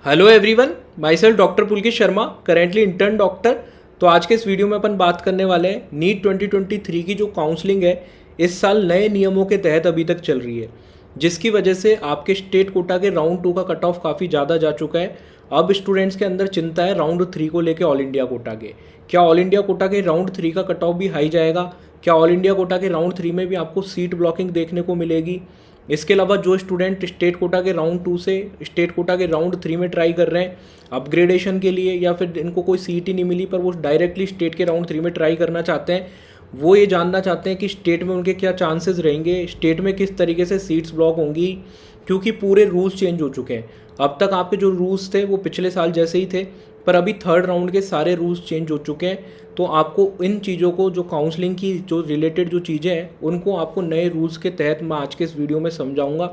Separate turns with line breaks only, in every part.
Hello everyone, my self doctor Pulkit Sharma, currently intern doctor. तो आज के इस वीडियो में अपन बात करने वाले हैं नीट 2023 की जो काउंसलिंग है इस साल नए नियमों के तहत अभी तक चल रही है, जिसकी वजह से आपके स्टेट कोटा के राउंड 2 का कट ऑफ काफ़ी ज़्यादा जा चुका है। अब स्टूडेंट्स के अंदर चिंता है राउंड 3 को लेके ऑल इंडिया कोटा के। क्या ऑल इंडिया कोटा के राउंड 3 का कट ऑफ भी हाई जाएगा? क्या ऑल इंडिया कोटा के राउंड 3 में भी आपको सीट ब्लॉकिंग देखने को मिलेगी? इसके अलावा जो स्टूडेंट स्टेट कोटा के राउंड 2 से स्टेट कोटा के राउंड 3 में ट्राई कर रहे हैं अपग्रेडेशन के लिए, या फिर इनको कोई सीट ही नहीं मिली पर वो डायरेक्टली स्टेट के राउंड 3 में ट्राई करना चाहते हैं, वो ये जानना चाहते हैं कि स्टेट में उनके क्या चांसेस रहेंगे, स्टेट में किस तरीके से सीट्स ब्लॉक होंगी, क्योंकि पूरे रूल्स चेंज हो चुके हैं। अब तक आपके जो रूल्स थे वो पिछले साल जैसे ही थे, पर अभी थर्ड राउंड के सारे रूल्स चेंज हो चुके हैं। तो आपको इन चीज़ों को, जो काउंसलिंग की जो रिलेटेड जो चीज़ें हैं, उनको आपको नए रूल्स के तहत मैं आज के इस वीडियो में समझाऊंगा।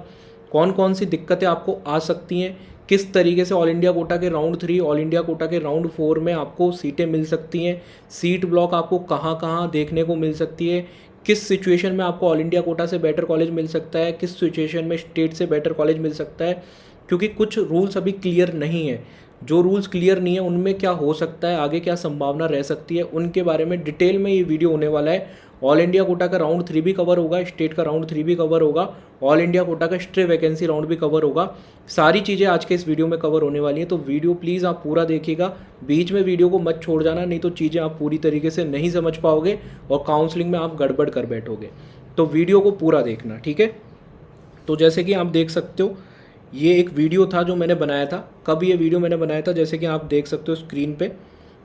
कौन कौन सी दिक्कतें आपको आ सकती हैं, किस तरीके से ऑल इंडिया कोटा के राउंड 3, ऑल इंडिया कोटा के राउंड 4 में आपको सीटें मिल सकती हैं, सीट ब्लॉक आपको कहाँ कहाँ देखने को मिल सकती है, किस सिचुएशन में आपको ऑल इंडिया कोटा से बेटर कॉलेज मिल सकता है, किस सिचुएशन में स्टेट से बेटर कॉलेज मिल सकता है। क्योंकि कुछ रूल्स अभी क्लियर नहीं है। जो रूल्स क्लियर नहीं है उनमें क्या हो सकता है, आगे क्या संभावना रह सकती है, उनके बारे में डिटेल में ये वीडियो होने वाला है। ऑल इंडिया कोटा का राउंड 3 भी कवर होगा, स्टेट का राउंड 3 भी कवर होगा, ऑल इंडिया कोटा का स्ट्रे वैकेंसी राउंड भी कवर होगा। सारी चीज़ें आज के इस वीडियो में कवर होने वाली हैं। तो वीडियो प्लीज़ आप पूरा देखिएगा, बीच में वीडियो को मत छोड़ जाना, नहीं तो चीज़ें आप पूरी तरीके से नहीं समझ पाओगे और काउंसलिंग में आप गड़बड़ कर बैठोगे। तो वीडियो को पूरा देखना, ठीक है। तो जैसे कि आप देख सकते हो, ये एक वीडियो था जो मैंने बनाया था। कब ये वीडियो मैंने बनाया था, जैसे कि आप देख सकते हो स्क्रीन पे,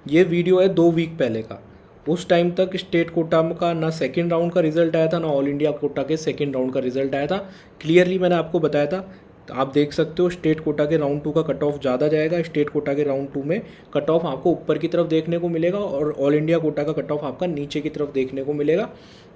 ये वीडियो है 2 वीक पहले का। उस टाइम तक स्टेट कोटा का ना सेकंड राउंड का रिजल्ट आया था, ना ऑल इंडिया कोटा के सेकंड राउंड का रिजल्ट आया था। क्लियरली मैंने आपको बताया था। तो आप देख सकते हो स्टेट कोटा के राउंड 2 का कट ऑफ ज़्यादा जाएगा, स्टेट कोटा के राउंड 2 में कट ऑफ आपको ऊपर की तरफ देखने को मिलेगा, और ऑल इंडिया कोटा का कट ऑफ आपका नीचे की तरफ देखने को मिलेगा,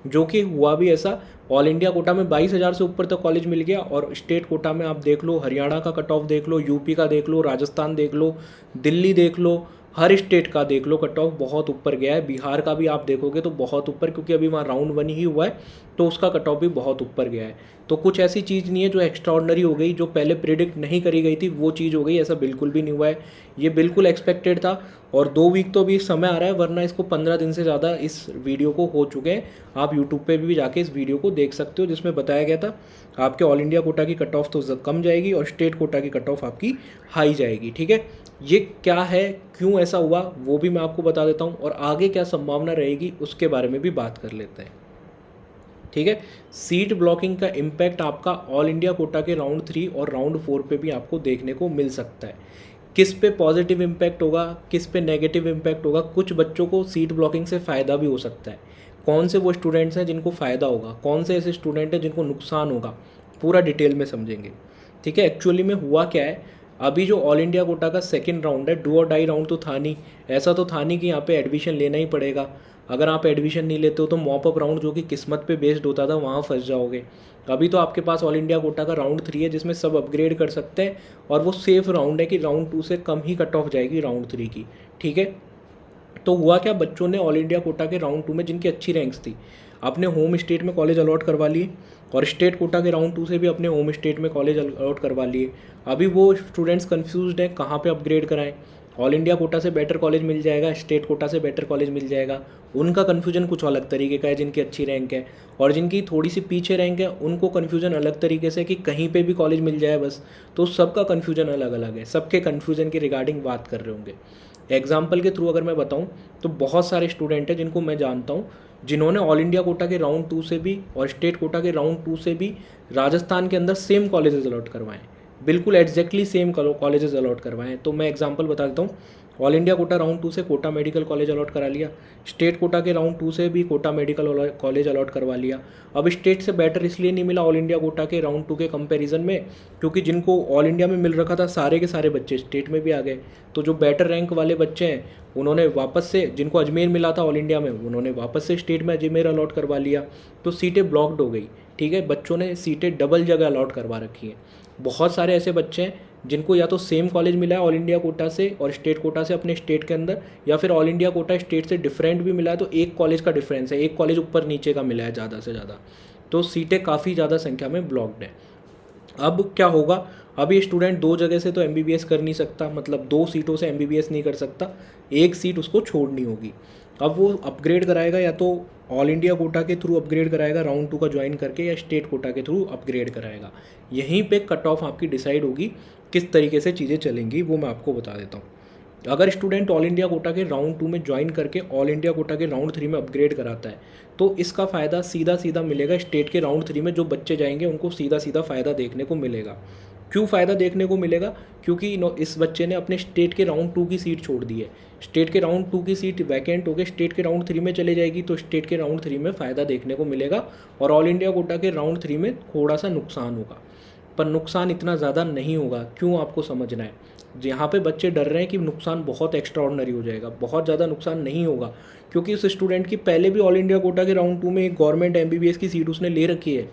जो कि हुआ भी ऐसा। ऑल इंडिया कोटा में 22,000 से ऊपर तक कॉलेज मिल गया, और स्टेट कोटा में आप देख लो, हरियाणा का कट ऑफ देख लो, यूपी का देख लो, राजस्थान देख लो, दिल्ली देख लो, हर स्टेट का देख लो, कट ऑफ बहुत ऊपर गया है। बिहार का भी आप देखोगे तो बहुत ऊपर, क्योंकि अभी वहाँ राउंड 1 ही हुआ है, तो उसका कट ऑफ भी बहुत ऊपर गया है। तो कुछ ऐसी चीज़ नहीं है जो एक्स्ट्राऑर्डिनरी हो गई, जो पहले प्रिडिक्ट नहीं करी गई थी वो चीज़ हो गई, ऐसा बिल्कुल भी नहीं हुआ है। ये बिल्कुल एक्सपेक्टेड था। और 2 वीक तो अभी समय आ रहा है, वरना इसको 15 दिन से ज़्यादा इस वीडियो को हो चुके हैं। आप यूट्यूब पे भी जाके इस वीडियो को देख सकते हो, जिसमें बताया गया था आपके ऑल इंडिया कोटा की कट ऑफ तो कम जाएगी और स्टेट कोटा की कट ऑफ आपकी हाई जाएगी, ठीक है। ये क्या है, क्यों ऐसा हुआ, वो भी मैं आपको बता देता हूँ, और आगे क्या संभावना रहेगी उसके बारे में भी बात कर लेते हैं, ठीक है। सीट ब्लॉकिंग का इम्पैक्ट आपका ऑल इंडिया कोटा के राउंड 3 और राउंड 4 पे भी आपको देखने को मिल सकता है। किस पे पॉजिटिव इम्पैक्ट होगा, किस पे नेगेटिव इम्पैक्ट होगा। कुछ बच्चों को सीट ब्लॉकिंग से फ़ायदा भी हो सकता है। कौन से वो स्टूडेंट्स हैं जिनको फ़ायदा होगा, कौन से ऐसे स्टूडेंट हैं जिनको नुकसान होगा, पूरा डिटेल में समझेंगे, ठीक है। एक्चुअली में हुआ क्या है, अभी जो ऑल इंडिया कोटा का सेकंड राउंड है, डू और डाई राउंड तो था नहीं। ऐसा तो था नहीं कि यहाँ पे एडमिशन लेना ही पड़ेगा। अगर आप एडमिशन नहीं लेते हो तो मॉप अप राउंड, जो कि किस्मत पे बेस्ड होता था, वहाँ फंस जाओगे। अभी तो आपके पास ऑल इंडिया कोटा का राउंड 3 है, जिसमें सब अपग्रेड कर सकते हैं, और वो सेफ राउंड है कि राउंड 2 से कम ही कट ऑफ जाएगी राउंड 3 की, ठीक है। तो हुआ क्या, बच्चों ने ऑल इंडिया कोटा के राउंड 2 में जिनकी अच्छी रैंक्स थी, अपने होम स्टेट में कॉलेज अलॉट करवा लिए, और स्टेट कोटा के राउंड 2 से भी अपने होम स्टेट में कॉलेज अलॉट करवा लिए। अभी वो स्टूडेंट्स कंफ्यूज्ड हैं कहाँ पे अपग्रेड कराएं। ऑल इंडिया कोटा से बेटर कॉलेज मिल जाएगा, स्टेट कोटा से बेटर कॉलेज मिल जाएगा। उनका कन्फ्यूजन कुछ अलग तरीके का है, जिनकी अच्छी रैंक है, और जिनकी थोड़ी सी पीछे रैंक है उनको कन्फ्यूजन अलग तरीके से कि कहीं पे भी कॉलेज मिल जाए बस। तो सबका कन्फ्यूजन अलग अलग है, सबके कन्फ्यूजन के रिगार्डिंग बात कर रहे होंगे। एग्जाम्पल के थ्रू अगर मैं बताऊं तो बहुत सारे स्टूडेंट हैं जिनको मैं जानता हूं, जिन्होंने ऑल इंडिया कोटा के राउंड 2 से भी और स्टेट कोटा के राउंड 2 से भी राजस्थान के अंदर सेम कॉलेजेस अलॉट करवाएं, बिल्कुल एग्जैक्टली सेम कॉलेजेस अलॉट करवाएं। तो मैं एग्जांपल बता देता हूँ। ऑल इंडिया कोटा राउंड 2 से कोटा मेडिकल कॉलेज अलॉट करा लिया, स्टेट कोटा के राउंड 2 से भी कोटा मेडिकल कॉलेज अलॉट करवा लिया। अब स्टेट से बेटर इसलिए नहीं मिला ऑल इंडिया कोटा के राउंड 2 के कंपैरिजन में, क्योंकि जिनको ऑल इंडिया में मिल रखा था सारे के सारे बच्चे स्टेट में भी आ गए। तो जो बेटर रैंक वाले बच्चे हैं उन्होंने वापस से, जिनको अजमेर मिला था ऑल इंडिया में, उन्होंने वापस से स्टेट में अजमेर अलॉट करवा लिया। तो सीटें ब्लॉक्ड हो गई, ठीक है। बच्चों ने सीटें डबल जगह अलॉट करवा रखी हैं। बहुत सारे ऐसे बच्चे हैं जिनको या तो सेम कॉलेज मिला है ऑल इंडिया कोटा से और स्टेट कोटा से अपने स्टेट के अंदर, या फिर ऑल इंडिया कोटा स्टेट से डिफरेंट भी मिला है, तो एक कॉलेज का डिफरेंस है, एक कॉलेज ऊपर नीचे का मिला है ज़्यादा से ज़्यादा। तो सीटें काफ़ी ज़्यादा संख्या में ब्लॉक्ड है। अब क्या होगा, अब ये स्टूडेंट दो जगह से तो एमबीबीएस कर नहीं सकता, मतलब दो सीटों से एमबीबीएस नहीं कर सकता, एक सीट उसको छोड़नी होगी। अब वो अपग्रेड कराएगा, या तो ऑल इंडिया कोटा के थ्रू अपग्रेड कराएगा राउंड 2 का ज्वाइन करके, या स्टेट कोटा के थ्रू अपग्रेड कराएगा। यहीं पे कट ऑफ आपकी डिसाइड होगी किस तरीके से चीज़ें चलेंगी, वो मैं आपको बता देता हूँ। अगर स्टूडेंट ऑल इंडिया कोटा के राउंड 2 में ज्वाइन करके ऑल इंडिया कोटा के राउंड 3 में अपग्रेड कराता है, तो इसका फ़ायदा सीधा सीधा मिलेगा स्टेट के राउंड 3 में जो बच्चे जाएंगे उनको सीधा सीधा फ़ायदा देखने को मिलेगा। क्यों फ़ायदा देखने को मिलेगा? क्योंकि इस बच्चे ने अपने स्टेट के राउंड 2 की सीट छोड़ दी है। स्टेट के राउंड 2 की सीट वैकेंट होकर स्टेट के राउंड 3 में चले जाएगी, तो स्टेट के राउंड 3 में फ़ायदा देखने को मिलेगा और ऑल इंडिया कोटा के राउंड 3 में थोड़ा सा नुकसान होगा, पर नुकसान इतना ज़्यादा नहीं होगा। क्यों, आपको समझना है। यहाँ पे बच्चे डर रहे हैं कि नुकसान बहुत एक्स्ट्रा ऑर्डिनरी हो जाएगा, बहुत ज़्यादा नुकसान नहीं होगा, क्योंकि उस स्टूडेंट की पहले भी ऑल इंडिया कोटा के राउंड 2 में एक गवर्नमेंट एमबीबीएस की सीट उसने ले रखी है।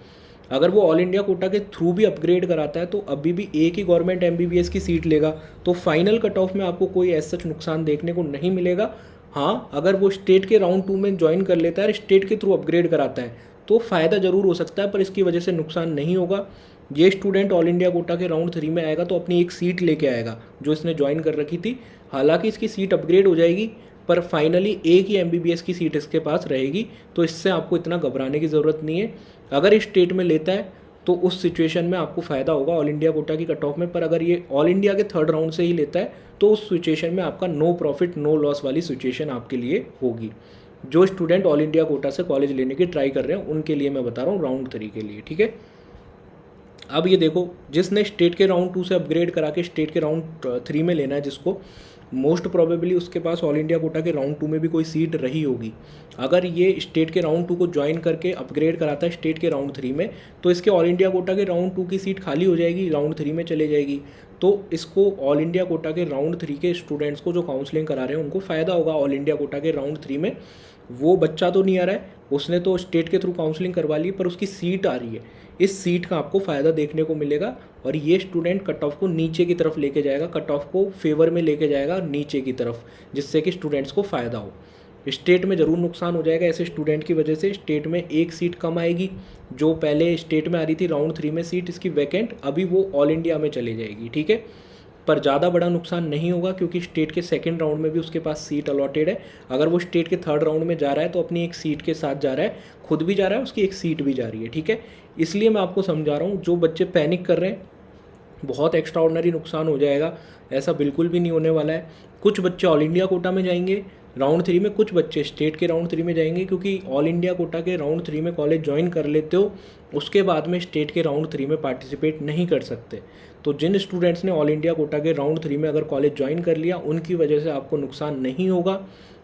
अगर वो ऑल इंडिया कोटा के थ्रू भी अपग्रेड कराता है तो अभी भी एक ही गवर्नमेंट एमबीबीएस की सीट लेगा, तो फाइनल कट ऑफ में आपको कोई ऐसा सच नुकसान देखने को नहीं मिलेगा। हाँ, अगर वो स्टेट के राउंड 2 में ज्वाइन कर लेता है, स्टेट के थ्रू अपग्रेड कराता है, तो फ़ायदा ज़रूर हो सकता है, पर इसकी वजह से नुकसान नहीं होगा। ये स्टूडेंट ऑल इंडिया कोटा के राउंड 3 में आएगा तो अपनी एक सीट लेके आएगा जो इसने ज्वाइन कर रखी थी। हालांकि इसकी सीट अपग्रेड हो जाएगी, पर फाइनली एक ही एमबीबीएस की सीट इसके पास रहेगी, तो इससे आपको इतना घबराने की ज़रूरत नहीं है। अगर इस स्टेट में लेता है तो उस सिचुएशन में आपको फ़ायदा होगा ऑल इंडिया कोटा की कट ऑफ में, पर अगर ये ऑल इंडिया के थर्ड राउंड से ही लेता है तो उस सिचुएशन में आपका नो प्रॉफिट नो लॉस वाली सिचुएशन आपके लिए होगी। जो स्टूडेंट ऑल इंडिया कोटा से कॉलेज लेने की ट्राई कर रहे हैं उनके लिए मैं बता रहा हूँ राउंड 3 के लिए, ठीक है। अब ये देखो, जिसने स्टेट के राउंड 2 से अपग्रेड करा के स्टेट के राउंड 3 में लेना है, जिसको मोस्ट प्रोबेबली उसके पास ऑल इंडिया कोटा के राउंड 2 में भी कोई सीट रही होगी। अगर ये स्टेट के राउंड 2 को ज्वाइन करके अपग्रेड कराता है स्टेट के राउंड 3 में, तो इसके ऑल इंडिया कोटा के राउंड 2 की सीट खाली हो जाएगी, राउंड 3 में चले जाएगी। तो इसको ऑल इंडिया कोटा के राउंड 3 के स्टूडेंट्स को जो काउंसलिंग करा रहे हैं उनको फ़ायदा होगा ऑल इंडिया कोटा के राउंड 3 में। वो बच्चा तो नहीं आ रहा है, उसने तो स्टेट के थ्रू काउंसलिंग करवा ली, पर उसकी सीट आ रही है। इस सीट का आपको फ़ायदा देखने को मिलेगा और ये स्टूडेंट कट ऑफ को नीचे की तरफ लेके जाएगा, कट ऑफ को फेवर में लेके जाएगा नीचे की तरफ, जिससे कि स्टूडेंट्स को फ़ायदा हो। स्टेट में ज़रूर नुकसान हो जाएगा ऐसे स्टूडेंट की वजह से। स्टेट में एक सीट कम आएगी, जो पहले स्टेट में आ रही थी राउंड 3 में सीट इसकी वैकेंट, अभी वो ऑल इंडिया में चली जाएगी, ठीक है। पर ज़्यादा बड़ा नुकसान नहीं होगा, क्योंकि स्टेट के सेकंड राउंड में भी उसके पास सीट अलॉटेड है। अगर वो स्टेट के थर्ड राउंड में जा रहा है तो अपनी एक सीट के साथ जा रहा है, खुद भी जा रहा है, उसकी एक सीट भी जा रही है, ठीक है। इसलिए मैं आपको समझा रहा हूँ, जो बच्चे पैनिक कर रहे हैं बहुत एक्स्ट्रा ऑर्डिनरी नुकसान हो जाएगा, ऐसा बिल्कुल भी नहीं होने वाला है। कुछ बच्चे ऑल इंडिया कोटा में जाएंगे राउंड 3 में, कुछ बच्चे स्टेट के राउंड 3 में जाएंगे, क्योंकि ऑल इंडिया कोटा के राउंड 3 में कॉलेज ज्वाइन कर लेते हो उसके बाद में स्टेट के राउंड 3 में पार्टिसिपेट नहीं कर सकते। तो जिन स्टूडेंट्स ने ऑल इंडिया कोटा के राउंड 3 में अगर कॉलेज ज्वाइन कर लिया, उनकी वजह से आपको नुकसान नहीं होगा,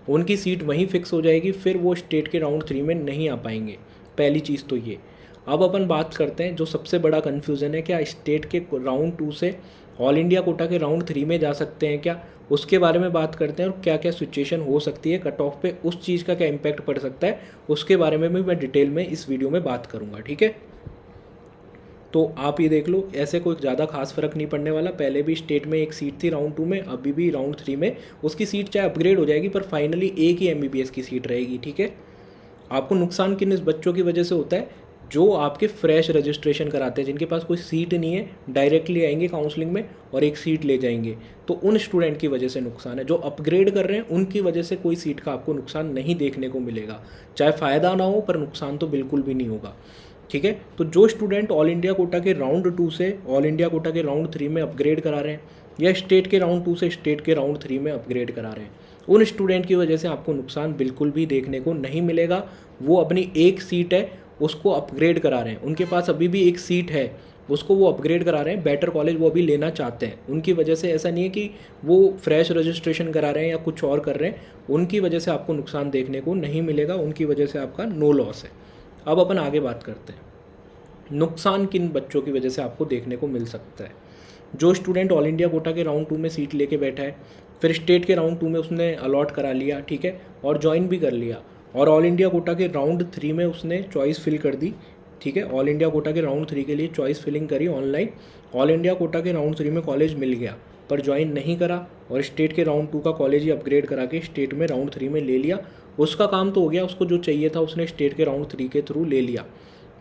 उनकी सीट वहीं फिक्स हो जाएगी, फिर वो स्टेट के राउंड 3 में नहीं आ पाएंगे। पहली चीज़ तो ये। अब अपन बात करते हैं जो सबसे बड़ा कन्फ्यूज़न है, क्या स्टेट के राउंड 2 से ऑल इंडिया कोटा के राउंड 3 में जा सकते हैं क्या, उसके बारे में बात करते हैं। और क्या क्या सिचुएशन हो सकती है कट ऑफ पे, उस चीज़ का क्या इम्पैक्ट पड़ सकता है, उसके बारे में भी मैं डिटेल में इस वीडियो में बात करूँगा, ठीक है। तो आप ये देख लो, ऐसे कोई ज़्यादा खास फ़र्क नहीं पड़ने वाला। पहले भी स्टेट में एक सीट थी राउंड 2 में, अभी भी राउंड 3 में उसकी सीट चाहे अपग्रेड हो जाएगी, पर फाइनली एक ही एमबीबीएस की सीट रहेगी, ठीक है। आपको नुकसान किन इस बच्चों की वजह से होता है, जो आपके फ्रेश रजिस्ट्रेशन कराते हैं, जिनके पास कोई सीट नहीं है, डायरेक्टली आएंगे काउंसलिंग में और एक सीट ले जाएंगे, तो उन स्टूडेंट की वजह से नुकसान है। जो अपग्रेड कर रहे हैं उनकी वजह से कोई सीट का आपको नुकसान नहीं देखने को मिलेगा, चाहे फ़ायदा ना हो, पर नुकसान तो बिल्कुल भी नहीं होगा, ठीक है। तो जो स्टूडेंट ऑल इंडिया कोटा के राउंड 2 से ऑल इंडिया कोटा के राउंड 3 में अपग्रेड करा रहे हैं, या स्टेट के राउंड 2 से स्टेट के राउंड 3 में अपग्रेड करा रहे हैं, उन स्टूडेंट की वजह से आपको नुकसान बिल्कुल भी देखने को नहीं मिलेगा। वो अपनी एक सीट है उसको अपग्रेड करा रहे हैं, उनके पास अभी भी एक सीट है, उसको वो अपग्रेड करा रहे हैं, बेटर कॉलेज वो अभी लेना चाहते हैं, उनकी वजह से ऐसा नहीं है कि वो फ्रेश रजिस्ट्रेशन करा रहे हैं या कुछ और कर रहे हैं, उनकी वजह से आपको नुकसान देखने को नहीं मिलेगा, उनकी वजह से आपका नो लॉस है। अब अपन आगे बात करते हैं नुकसान किन बच्चों की वजह से आपको देखने को मिल सकता है। जो स्टूडेंट ऑल इंडिया कोटा के राउंड 2 में सीट लेके बैठा है, फिर स्टेट के राउंड 2 में उसने अलॉट करा लिया, ठीक है, और ज्वाइन भी कर लिया, और ऑल इंडिया कोटा के राउंड 3 में उसने चॉइस फिल कर दी, ठीक है, ऑल इंडिया कोटा के राउंड 3 के लिए चॉइस फिलिंग करी ऑनलाइन, ऑल इंडिया कोटा के राउंड 3 में कॉलेज मिल गया, पर ज्वाइन नहीं करा, और स्टेट के राउंड 2 का कॉलेज ही अपग्रेड करा के स्टेट में राउंड 3 में ले लिया। उसका काम तो हो गया, उसको जो चाहिए था उसने स्टेट के राउंड 3 के थ्रू ले लिया,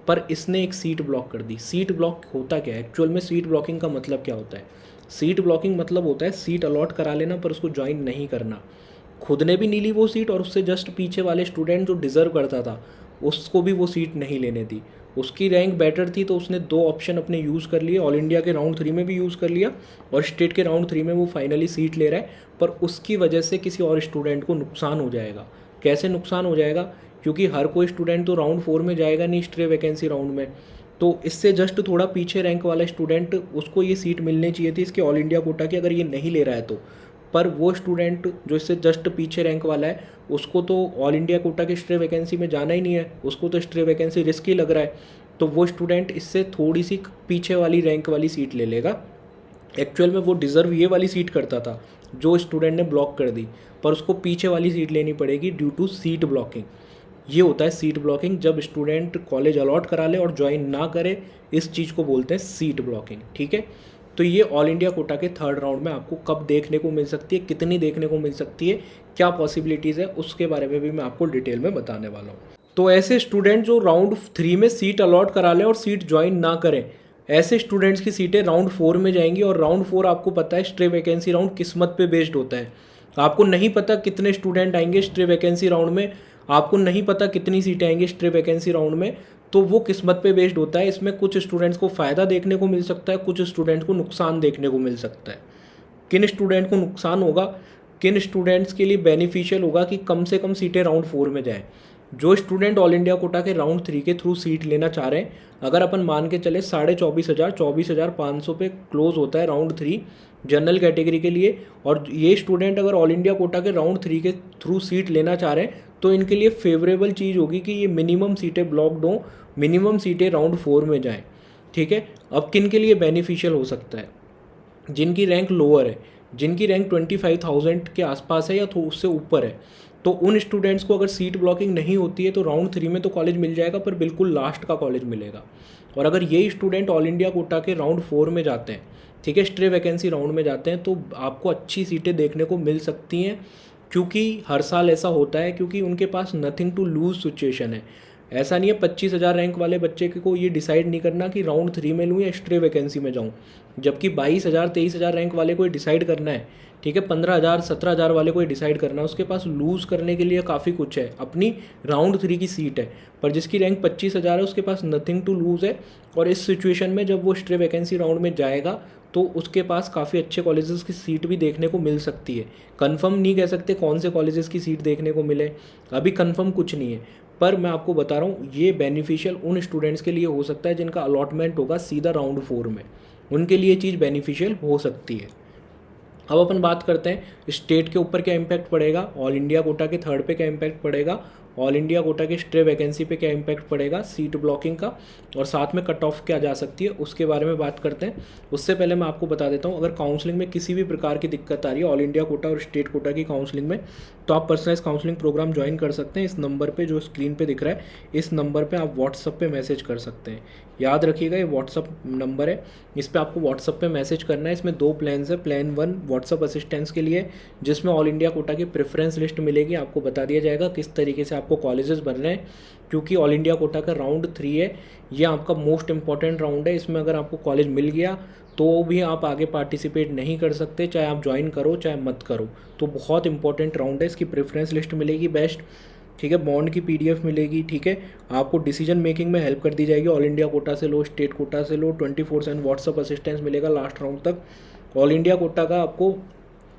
पर इसने एक सीट ब्लॉक कर दी। सीट ब्लॉक होता क्या है एक्चुअल में? सीट ब्लॉकिंग का मतलब क्या होता है? सीट ब्लॉकिंग मतलब होता है सीट अलॉट करा लेना पर उसको ज्वाइन नहीं करना। खुद ने भी नहीं ली वो सीट और उससे जस्ट पीछे वाले स्टूडेंट जो डिज़र्व करता था उसको भी वो सीट नहीं लेने दी। उसकी रैंक बेटर थी तो उसने 2 ऑप्शन अपने यूज़ कर लिए, ऑल इंडिया के राउंड 3 में भी यूज़ कर लिया और स्टेट के राउंड 3 में वो फाइनली सीट ले रहा है। पर उसकी वजह से किसी और स्टूडेंट को नुकसान हो जाएगा। कैसे नुकसान हो जाएगा? क्योंकि हर कोई स्टूडेंट तो राउंड 4 में जाएगा नहीं स्ट्रे वैकेंसी राउंड में, तो इससे जस्ट थोड़ा पीछे रैंक वाला स्टूडेंट, उसको ये सीट मिलनी चाहिए थी इसके ऑल इंडिया कोटा की, अगर ये नहीं ले रहा है तो। पर वो स्टूडेंट जो इससे जस्ट पीछे रैंक वाला है उसको तो ऑल इंडिया कोटा की स्ट्रे वैकेंसी में जाना ही नहीं है, उसको तो स्ट्रे वैकेंसी रिस्क ही लग रहा है, तो वो स्टूडेंट इससे थोड़ी सी पीछे वाली रैंक वाली सीट ले लेगा। एक्चुअल में वो डिज़र्व ये वाली सीट करता था जो स्टूडेंट ने ब्लॉक कर दी, पर उसको पीछे वाली सीट लेनी पड़ेगी ड्यू टू सीट ब्लॉकिंग। ये होता है सीट ब्लॉकिंग, जब स्टूडेंट कॉलेज अलॉट करा ले और ज्वाइन ना करे, इस चीज़ को बोलते हैं सीट ब्लॉकिंग। ठीक है, तो ये ऑल इंडिया कोटा के 3rd राउंड में आपको कब देखने को मिल सकती है, कितनी देखने को मिल सकती है, क्या पॉसिबिलिटीज़ है, उसके बारे में भी मैं आपको डिटेल में बताने वाला हूँ। तो ऐसे स्टूडेंट जो राउंड 3 में सीट अलॉट करा लें और सीट ज्वाइन ना करें, ऐसे स्टूडेंट्स की सीटें राउंड 4 में जाएंगी। और राउंड 4 आपको पता है स्ट्रे वैकेंसी राउंड किस्मत पे बेस्ड होता है। आपको नहीं पता कितने स्टूडेंट आएंगे स्ट्रे वैकेंसी राउंड में, आपको नहीं पता कितनी सीटें आएंगी स्ट्रे वैकेंसी राउंड में, तो वो किस्मत पे बेस्ड होता है। इसमें कुछ स्टूडेंट्स को फ़ायदा देखने को मिल सकता है, कुछ स्टूडेंट्स को नुकसान देखने को मिल सकता है। किन स्टूडेंट को नुकसान होगा, किन स्टूडेंट्स के लिए बेनिफिशियल होगा कि कम से कम सीटें राउंड 4 में जाएँ? जो स्टूडेंट ऑल इंडिया कोटा के राउंड 3 के थ्रू सीट लेना चाह रहे हैं, अगर अपन मान के चले 24,500 पे क्लोज होता है राउंड 3 जनरल कैटेगरी के लिए, और ये स्टूडेंट अगर ऑल इंडिया कोटा के राउंड 3 के थ्रू सीट लेना चाह रहे हैं, तो इनके लिए फेवरेबल चीज़ होगी कि ये मिनिमम सीटें ब्लॉक्ड हों, मिनिमम सीटें राउंड 4 में जाएँ। ठीक है, अब किन के लिए बेनिफिशियल हो सकता है? जिनकी रैंक लोअर है, जिनकी रैंक 25,000 के आसपास है या तो उससे ऊपर है, तो उन स्टूडेंट्स को अगर सीट ब्लॉकिंग नहीं होती है तो राउंड 3 में तो कॉलेज मिल जाएगा, पर बिल्कुल लास्ट का कॉलेज मिलेगा। और अगर ये स्टूडेंट ऑल इंडिया कोटा के राउंड 4 में जाते हैं, ठीक है, स्ट्रे वैकेंसी राउंड में जाते हैं, तो आपको अच्छी सीटें देखने को मिल सकती हैं, क्योंकि हर साल ऐसा होता है, क्योंकि उनके पास नथिंग टू लूज सिचुएशन है। ऐसा नहीं है 25,000 रैंक वाले बच्चे को ये डिसाइड नहीं करना कि राउंड 3 में लूँ या स्ट्रे वैकेंसी में जाऊँ, जबकि 22,000 23,000 रैंक वाले को डिसाइड करना है। ठीक है, 15,000 17,000 वाले को डिसाइड करना है, उसके पास लूज़ करने के लिए काफ़ी कुछ है, अपनी राउंड 3 की सीट है। पर जिसकी रैंक 25,000 है उसके पास नथिंग टू लूज़ है, और इस सिचुएशन में जब वो स्ट्रे वैकेंसी राउंड में जाएगा तो उसके पास काफ़ी अच्छे कॉलेजेस की सीट भी देखने को मिल सकती है। कंफर्म नहीं कह सकते कौन से कॉलेजेस की सीट देखने को मिले, अभी कंफर्म कुछ नहीं है, पर मैं आपको बता रहा हूँ ये बेनिफिशियल उन स्टूडेंट्स के लिए हो सकता है जिनका अलॉटमेंट होगा सीधा राउंड 4 में, उनके लिए चीज़ बेनिफिशियल हो सकती है। अब अपन बात करते हैं स्टेट के ऊपर क्या इम्पैक्ट पड़ेगा, ऑल इंडिया कोटा के 3rd पे क्या इम्पैक्ट पड़ेगा, ऑल इंडिया कोटा के स्ट्रे वैकेंसी पे क्या इम्पैक्ट पड़ेगा सीट ब्लॉकिंग का, और साथ में कट ऑफ क्या जा सकती है उसके बारे में बात करते हैं। उससे पहले मैं आपको बता देता हूँ, अगर काउंसलिंग में किसी भी प्रकार की दिक्कत आ रही है ऑल इंडिया कोटा और स्टेट कोटा की काउंसलिंग में, तो आप पर्सनलाइज काउंसलिंग प्रोग्राम ज्वाइन कर सकते हैं। इस नंबर पर जो स्क्रीन पर दिख रहा है, इस नंबर पर आप व्हाट्सअप पर मैसेज कर सकते हैं। याद रखिएगा ये व्हाट्सअप नंबर है, इस पर आपको व्हाट्सअप पे मैसेज करना है। इसमें 2 प्लान्स है, प्लान 1 व्हाट्सअप असिस्टेंस के लिए, जिसमें ऑल इंडिया कोटा की प्रेफरेंस लिस्ट मिलेगी, आपको बता दिया जाएगा किस तरीके से आपको कॉलेजेस बनने हैं, क्योंकि ऑल इंडिया कोटा का राउंड 3 है, ये आपका मोस्ट इंपॉर्टेंट राउंड है। इसमें अगर आपको कॉलेज मिल गया तो भी आप आगे पार्टिसिपेट नहीं कर सकते, चाहे आप ज्वाइन करो चाहे मत करो, तो बहुत इंपॉर्टेंट राउंड है। इसकी प्रेफरेंस लिस्ट मिलेगी बेस्ट, ठीक है, बॉन्ड की PDF मिलेगी, ठीक है, आपको डिसीजन मेकिंग में हेल्प कर दी जाएगी, ऑल इंडिया कोटा से लो स्टेट कोटा से लो, 24/7 व्हाट्सअप असिस्टेंस मिलेगा लास्ट राउंड तक। ऑल इंडिया कोटा का आपको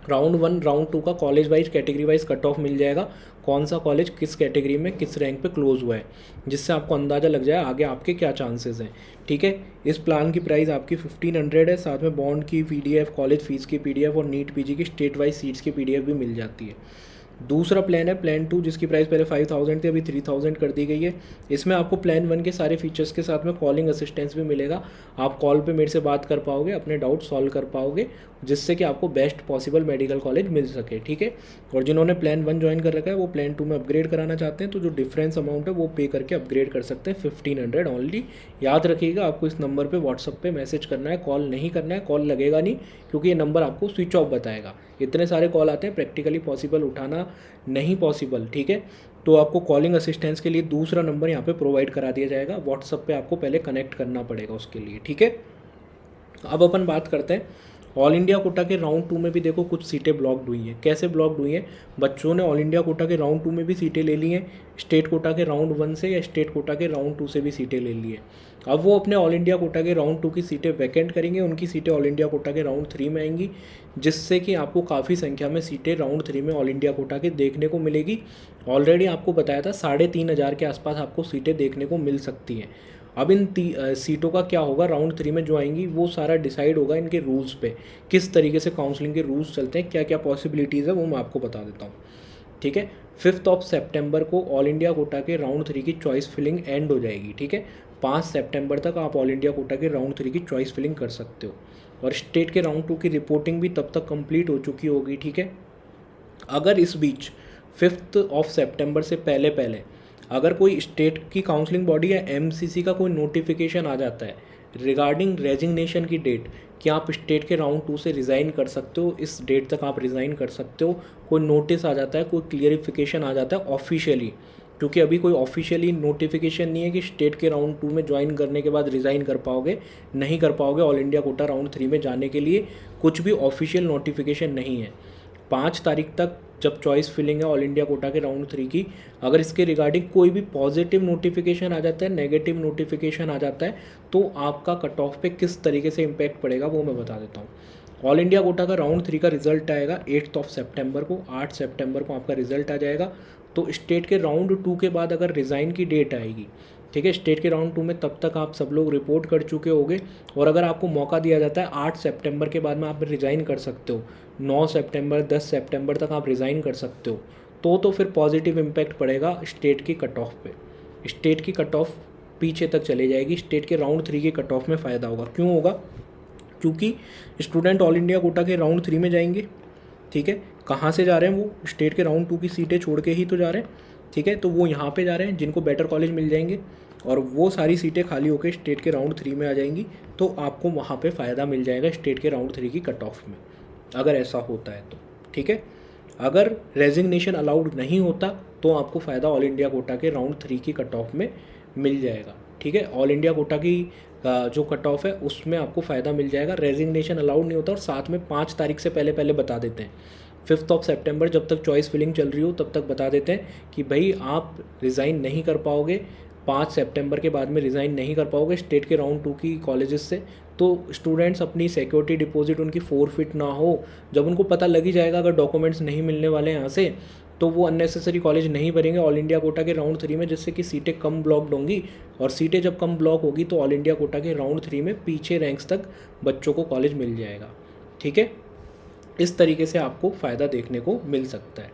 राउंड 1 राउंड 2 का college wise category wise cut off मिल जाएगा, कौन सा कॉलेज किस कैटेगरी में किस रैंक पे क्लोज हुआ है, जिससे आपको अंदाज़ा लग जाए आगे आपके क्या चांसेस हैं। ठीक है, इस प्लान की प्राइस आपकी 1500 है, साथ में बॉन्ड की PDF, कॉलेज फीस की PDF और नीट PG की स्टेट वाइज सीट्स की PDF भी मिल जाती है। दूसरा प्लान है प्लान 2, जिसकी प्राइस पहले 5,000 थी, अभी 3,000 कर दी गई है। इसमें आपको प्लान 1 के सारे फीचर्स के साथ में कॉलिंग असिस्टेंस भी मिलेगा, आप कॉल पे मेरे से बात कर पाओगे, अपने डाउट सॉल्व कर पाओगे, जिससे कि आपको बेस्ट पॉसिबल मेडिकल कॉलेज मिल सके। ठीक है, और जिन्होंने प्लान 1 ज्वाइन कर रखा है वो प्लान 2 में अपग्रेड कराना चाहते हैं, तो जो डिफरेंस अमाउंट है वो पे करके अपग्रेड कर सकते हैं, 1500 ओनली। याद रखिएगा आपको इस नंबर पर व्हाट्सअप पर मैसेज करना है, कॉल नहीं करना है, कॉल लगेगा नहीं, क्योंकि ये नंबर आपको स्विच ऑफ बताएगा। इतने सारे कॉल आते हैं, प्रैक्टिकली पॉसिबल उठाना जाना नहीं पॉसिबल, ठीक है। तो आपको कॉलिंग असिस्टेंस के लिए दूसरा नंबर यहाँ पे प्रोवाइड करा दिया जाएगा, व्हाट्सअप पे आपको पहले कनेक्ट करना पड़ेगा उसके लिए, ठीक है। अब अपन बात करते हैं ऑल इंडिया कोटा के राउंड 2 में भी देखो कुछ सीटें ब्लॉक्ड हुई हैं। कैसे ब्लॉक्ड हुई हैं? बच्चों ने ऑल इंडिया कोटा के राउंड 2 में भी सीटें ले ली हैं, स्टेट कोटा के राउंड 1 से या स्टेट कोटा के राउंड 2 से भी सीटें ले ली हैं। अब वो अपने ऑल इंडिया कोटा के राउंड 2 की सीटें वैकेंट करेंगे, उनकी सीटें ऑल इंडिया कोटा के राउंड 3 में आएंगी, जिससे कि आपको काफ़ी संख्या में सीटें राउंड 3 में ऑल इंडिया कोटा के देखने को मिलेगी। ऑलरेडी आपको बताया था 3,500 के आसपास आपको सीटें देखने को मिल सकती हैं। अब इन सीटों का क्या होगा राउंड 3 में जो आएंगी, वो सारा डिसाइड होगा इनके रूल्स पे, किस तरीके से काउंसलिंग के रूल्स चलते हैं, क्या क्या पॉसिबिलिटीज़ है वो मैं आपको बता देता हूँ, ठीक है। 5 सितंबर को ऑल इंडिया कोटा के राउंड 3 की चॉइस फिलिंग एंड हो जाएगी, ठीक है। 5 सितंबर तक आप ऑल इंडिया कोटा के राउंड 3 की चॉइस फिलिंग कर सकते हो, और स्टेट के राउंड 2 की रिपोर्टिंग भी तब तक कंप्लीट हो चुकी होगी, ठीक है। अगर इस बीच 5 सितंबर से पहले पहले अगर कोई स्टेट की काउंसलिंग बॉडी या एमसीसी का कोई नोटिफिकेशन आ जाता है रिगार्डिंग रेजिग्नेशन की डेट कि आप स्टेट के राउंड 2 से रिज़ाइन कर सकते हो, इस डेट तक आप रिज़ाइन कर सकते हो, कोई नोटिस आ जाता है, कोई क्लियरिफिकेशन आ जाता है ऑफिशियली, क्योंकि अभी कोई ऑफिशियली नोटिफिकेशन नहीं है कि स्टेट के राउंड 2 में ज्वाइन करने के बाद रिज़ाइन कर पाओगे, नहीं कर पाओगे ऑल इंडिया कोटा राउंड 3 में जाने के लिए कुछ भी ऑफिशियल नोटिफिकेशन नहीं है। 5 तारीख तक जब चॉइस फिलिंग है ऑल इंडिया कोटा के राउंड 3 की, अगर इसके रिगार्डिंग कोई भी पॉजिटिव नोटिफिकेशन आ जाता है, नेगेटिव नोटिफिकेशन आ जाता है, तो आपका कट ऑफ पे किस तरीके से इम्पैक्ट पड़ेगा वो मैं बता देता हूँ। ऑल इंडिया कोटा का राउंड 3 का रिजल्ट आएगा 8 सितंबर को, 8 सितंबर को आपका रिजल्ट आ जाएगा। तो स्टेट के राउंड 2 के बाद अगर रिज़ाइन की डेट आएगी, ठीक है, स्टेट के राउंड 2 में, तब तक आप सब लोग रिपोर्ट कर चुके होंगे, और अगर आपको मौका दिया जाता है 8 सितंबर के बाद में आप रिज़ाइन कर सकते हो, 9 सितंबर 10 सितंबर तक आप रिज़ाइन कर सकते हो, तो फिर पॉजिटिव इम्पैक्ट पड़ेगा स्टेट की कट ऑफ पे। स्टेट की कट ऑफ पीछे तक चली जाएगी, स्टेट के राउंड 3 की कट ऑफ में फ़ायदा होगा। क्यों होगा? क्योंकि स्टूडेंट ऑल इंडिया कोटा के राउंड 3 में जाएंगे, ठीक है। कहाँ से जा रहे हैं? वो स्टेट के राउंड 2 की सीटें छोड़ के ही तो जा रहे हैं, ठीक है। तो वो यहाँ पे जा रहे हैं जिनको बेटर कॉलेज मिल जाएंगे, और वो सारी सीटें खाली होकर स्टेट के राउंड 3 में आ जाएंगी, तो आपको वहाँ पे फ़ायदा मिल जाएगा स्टेट के राउंड 3 की कट ऑफ में, अगर ऐसा होता है तो, ठीक है। अगर रेजिग्नेशन अलाउड नहीं होता तो आपको फ़ायदा ऑल इंडिया कोटा के राउंड 3 की कट ऑफ में मिल जाएगा, ठीक है। ऑल इंडिया कोटा की जो कट ऑफ है उसमें आपको फ़ायदा मिल जाएगा, रेजिग्नेशन अलाउड नहीं होता। और साथ में 5 तारीख से पहले पहले बता देते हैं, 5 सितंबर जब तक चॉइस फिलिंग चल रही हो तब तक बता देते हैं कि भाई आप रिज़ाइन नहीं कर पाओगे, 5 सितंबर के बाद में रिज़ाइन नहीं कर पाओगे स्टेट के राउंड 2 की कॉलेजेस से। तो स्टूडेंट्स अपनी सिक्योरिटी डिपॉजिट उनकी फोरफिट ना हो, जब उनको पता लग ही जाएगा अगर डॉक्यूमेंट्स नहीं मिलने वाले यहाँ से, तो वो अननेसेसरी कॉलेज नहीं भरेंगे ऑल इंडिया कोटा के राउंड 3 में, जिससे कि सीटें कम ब्लॉक्ड होंगी, और सीटें जब कम ब्लॉक होगी तो ऑल इंडिया कोटा के राउंड 3 में पीछे रैंक्स तक बच्चों को कॉलेज मिल जाएगा, ठीक है। इस तरीके से आपको फ़ायदा देखने को मिल सकता है।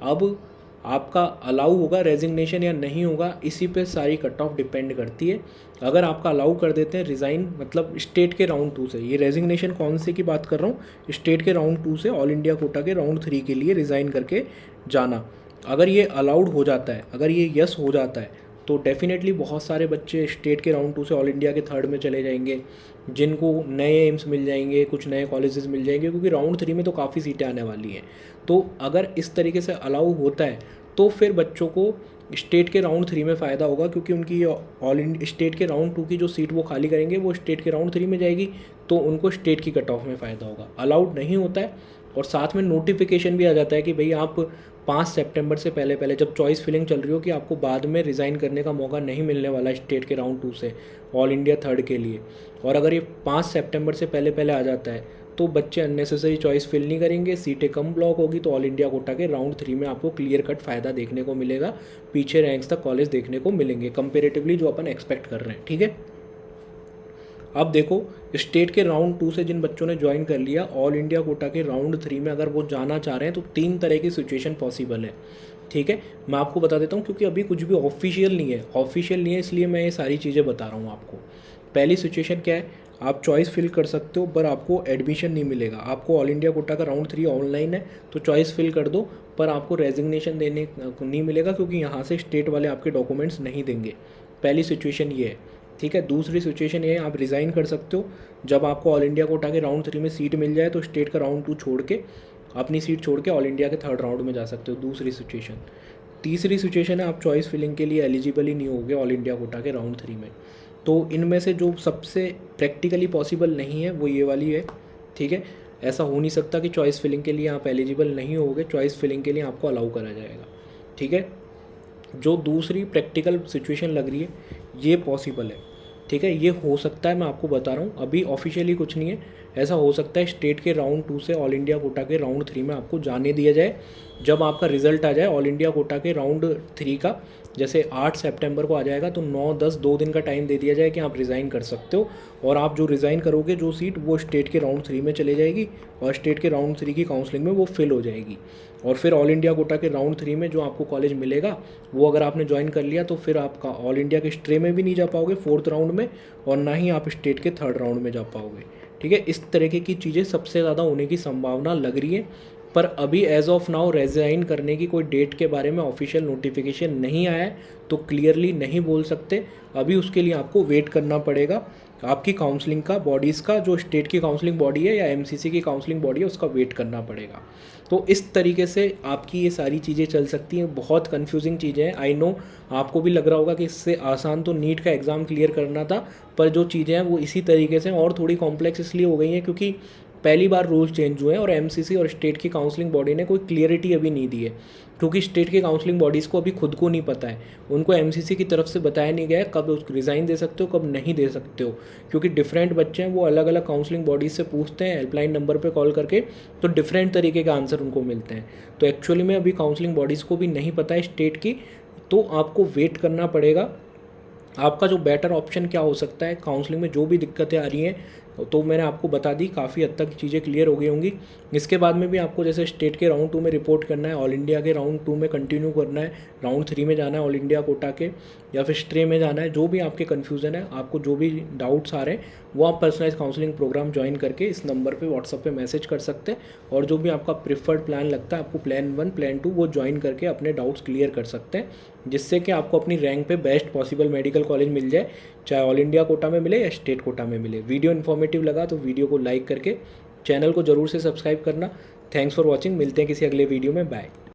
अब आपका अलाउ होगा रेजिग्नेशन या नहीं होगा, इसी पे सारी कट ऑफ डिपेंड करती है। अगर आपका अलाउ कर देते हैं रिज़ाइन, मतलब स्टेट के राउंड 2 से, ये रेजिग्नेशन कौन से की बात कर रहा हूँ, स्टेट के राउंड 2 से ऑल इंडिया कोटा के राउंड 3 के लिए रिज़ाइन करके जाना, अगर ये अलाउड हो जाता है, अगर ये यस हो जाता है, तो डेफिनेटली बहुत सारे बच्चे स्टेट के राउंड 2 से ऑल इंडिया के 3rd में चले जाएंगे, जिनको नए एम्स मिल जाएंगे, कुछ नए कॉलेजेस मिल जाएंगे, क्योंकि राउंड 3 में तो काफ़ी सीटें आने वाली हैं। तो अगर इस तरीके से अलाउ होता है तो फिर बच्चों को स्टेट के राउंड 3 में फ़ायदा होगा, क्योंकि उनकी ऑल इंडिया स्टेट के राउंड 2 की जो सीट वो खाली करेंगे वो स्टेट के राउंड 3 में जाएगी, तो उनको स्टेट की कट ऑफ में फ़ायदा होगा। अलाउड नहीं होता है, और साथ में नोटिफिकेशन भी आ जाता है कि भाई आप 5 सितंबर से पहले पहले जब चॉइस फिलिंग चल रही हो कि आपको बाद में रिज़ाइन करने का मौका नहीं मिलने वाला स्टेट के राउंड 2 से ऑल इंडिया 3rd के लिए, और अगर ये 5 सितंबर से पहले पहले आ जाता है तो बच्चे अननेसेसरी चॉइस फिल नहीं करेंगे, सीटें कम ब्लॉक होगी, तो ऑल इंडिया कोटा के राउंड 3 में आपको क्लियर कट फ़ायदा देखने को मिलेगा, पीछे रैंक्स तक कॉलेज देखने को मिलेंगे कंपेरेटिवली जो अपन एक्सपेक्ट कर रहे हैं, ठीक है। अब देखो स्टेट के राउंड 2 से जिन बच्चों ने ज्वाइन कर लिया, ऑल इंडिया कोटा के राउंड 3 में अगर वो जाना चाह रहे हैं तो 3 तरह की सिचुएशन पॉसिबल है, ठीक है। मैं आपको बता देता हूँ, क्योंकि अभी कुछ भी ऑफिशियल नहीं है, इसलिए मैं ये सारी चीज़ें बता रहा हूँ आपको। पहली सिचुएशन क्या है, आप चॉइस फिल कर सकते हो पर आपको एडमिशन नहीं मिलेगा। आपको ऑल इंडिया कोटा का राउंड 3 ऑनलाइन है तो चॉइस फिल कर दो, पर आपको रेजिग्नेशन देने को नहीं मिलेगा, क्योंकि यहाँ से स्टेट वाले आपके डॉक्यूमेंट्स नहीं देंगे। पहली सिचुएशन ये है, ठीक है। दूसरी सिचुएशन ये है, आप रिज़ाइन कर सकते हो जब आपको ऑल इंडिया कोटा के राउंड 3 में सीट मिल जाए, तो स्टेट का राउंड 2 छोड़ के अपनी सीट छोड़ के ऑल इंडिया के थर्ड राउंड में जा सकते हो, दूसरी सिचुएशन। तीसरी सिचुएशन है आप चॉइस फिलिंग के लिए एलिजिबल ही नहीं होगे ऑल इंडिया कोटा के राउंड 3 में। तो इनमें से जो सबसे प्रैक्टिकली पॉसिबल नहीं है वो ये वाली है, ठीक है। ऐसा हो नहीं सकता कि चॉइस फिलिंग के लिए आप एलिजिबल नहीं होगे, चॉइस फिलिंग के लिए आपको अलाउ करा जाएगा, ठीक है। जो दूसरी प्रैक्टिकल सिचुएशन लग रही है ये पॉसिबल है, ठीक है। ये हो सकता है, मैं आपको बता रहा हूँ, अभी ऑफिशियली कुछ नहीं है। ऐसा हो सकता है स्टेट के राउंड 2 से ऑल इंडिया कोटा के राउंड 3 में आपको जाने दिया जाए जब आपका रिजल्ट आ जाए ऑल इंडिया कोटा के राउंड 3 का। जैसे 8 सितंबर को आ जाएगा तो 9-10 2 दिन का टाइम दे दिया जाए कि आप रिज़ाइन कर सकते हो, और आप जो रिज़ाइन करोगे जो सीट वो स्टेट के राउंड 3 में चले जाएगी और स्टेट के राउंड 3 की काउंसलिंग में वो फिल हो जाएगी। और फिर ऑल इंडिया कोटा के राउंड 3 में जो आपको कॉलेज मिलेगा वो अगर आपने ज्वाइन कर लिया तो फिर आपका ऑल इंडिया के स्ट्रे में भी नहीं जा पाओगे 4th राउंड में, और ना ही आप स्टेट के 3rd राउंड में जा पाओगे, ठीक है। इस तरीके की चीज़ें सबसे ज़्यादा होने की संभावना लग रही है, पर अभी एज ऑफ नाउ रिज़ाइन करने की कोई डेट के बारे में ऑफिशियल नोटिफिकेशन नहीं आया है, तो क्लियरली नहीं बोल सकते। अभी उसके लिए आपको वेट करना पड़ेगा आपकी काउंसलिंग का, बॉडीज़ का, जो स्टेट की काउंसलिंग बॉडी है या एमसीसी की काउंसलिंग बॉडी है उसका वेट करना पड़ेगा। तो इस तरीके से आपकी ये सारी चीज़ें चल सकती हैं। बहुत कन्फ्यूजिंग चीज़ें हैं, आई नो, आपको भी लग रहा होगा कि इससे आसान तो नीट का एग्ज़ाम क्लियर करना था, पर जो चीज़ें हैं वो इसी तरीके से और थोड़ी कॉम्प्लेक्स इसलिए हो गई हैं क्योंकि पहली बार रूल्स चेंज हुए हैं और एमसीसी और स्टेट की काउंसलिंग बॉडी ने कोई क्लियरिटी अभी नहीं दी है, क्योंकि स्टेट के काउंसलिंग बॉडीज़ को अभी खुद को नहीं पता है, उनको एमसीसी की तरफ से बताया नहीं गया है कब रिज़ाइन दे सकते हो कब नहीं दे सकते हो, क्योंकि डिफरेंट बच्चे हैं वो अलग अलग काउंसलिंग बॉडीज़ से पूछते हैं हेल्पलाइन नंबर पे कॉल करके, तो डिफरेंट तरीके के आंसर उनको मिलते हैं। तो एक्चुअली में अभी काउंसलिंग बॉडीज़ को भी नहीं पता है स्टेट की, तो आपको वेट करना पड़ेगा। आपका जो बेटर ऑप्शन क्या हो सकता है, काउंसलिंग में जो भी दिक्कतें आ रही हैं तो मैंने आपको बता दी, काफ़ी हद तक चीज़ें क्लियर हो गई होंगी। इसके बाद में भी आपको जैसे स्टेट के राउंड 2 में रिपोर्ट करना है, ऑल इंडिया के राउंड 2 में कंटिन्यू करना है, राउंड 3 में जाना है ऑल इंडिया कोटा के, या फिर स्ट्रे में जाना है, जो भी आपके कन्फ्यूज़न है, आपको जो भी डाउट्स आ रहे हैं वो आप पर्सनलाइज काउंसलिंग प्रोग्राम ज्वाइन करके इस नंबर पे व्हाट्सअप पे मैसेज कर सकते हैं, और जो भी आपका प्रिफर्ड प्लान लगता है आपको प्लान 1 प्लान 2 वो ज्वाइन करके अपने डाउट्स क्लियर कर सकते हैं, जिससे कि आपको अपनी रैंक पे बेस्ट पॉसिबल मेडिकल कॉलेज मिल जाए, चाहे ऑल इंडिया कोटा में मिले या स्टेट कोटा में मिले। वीडियो इन्फॉर्मेटिव लगा तो वीडियो को लाइक करके चैनल को ज़रूर से सब्सक्राइब करना। थैंक्स फॉर वॉचिंग, मिलते हैं किसी अगले वीडियो में, बाय।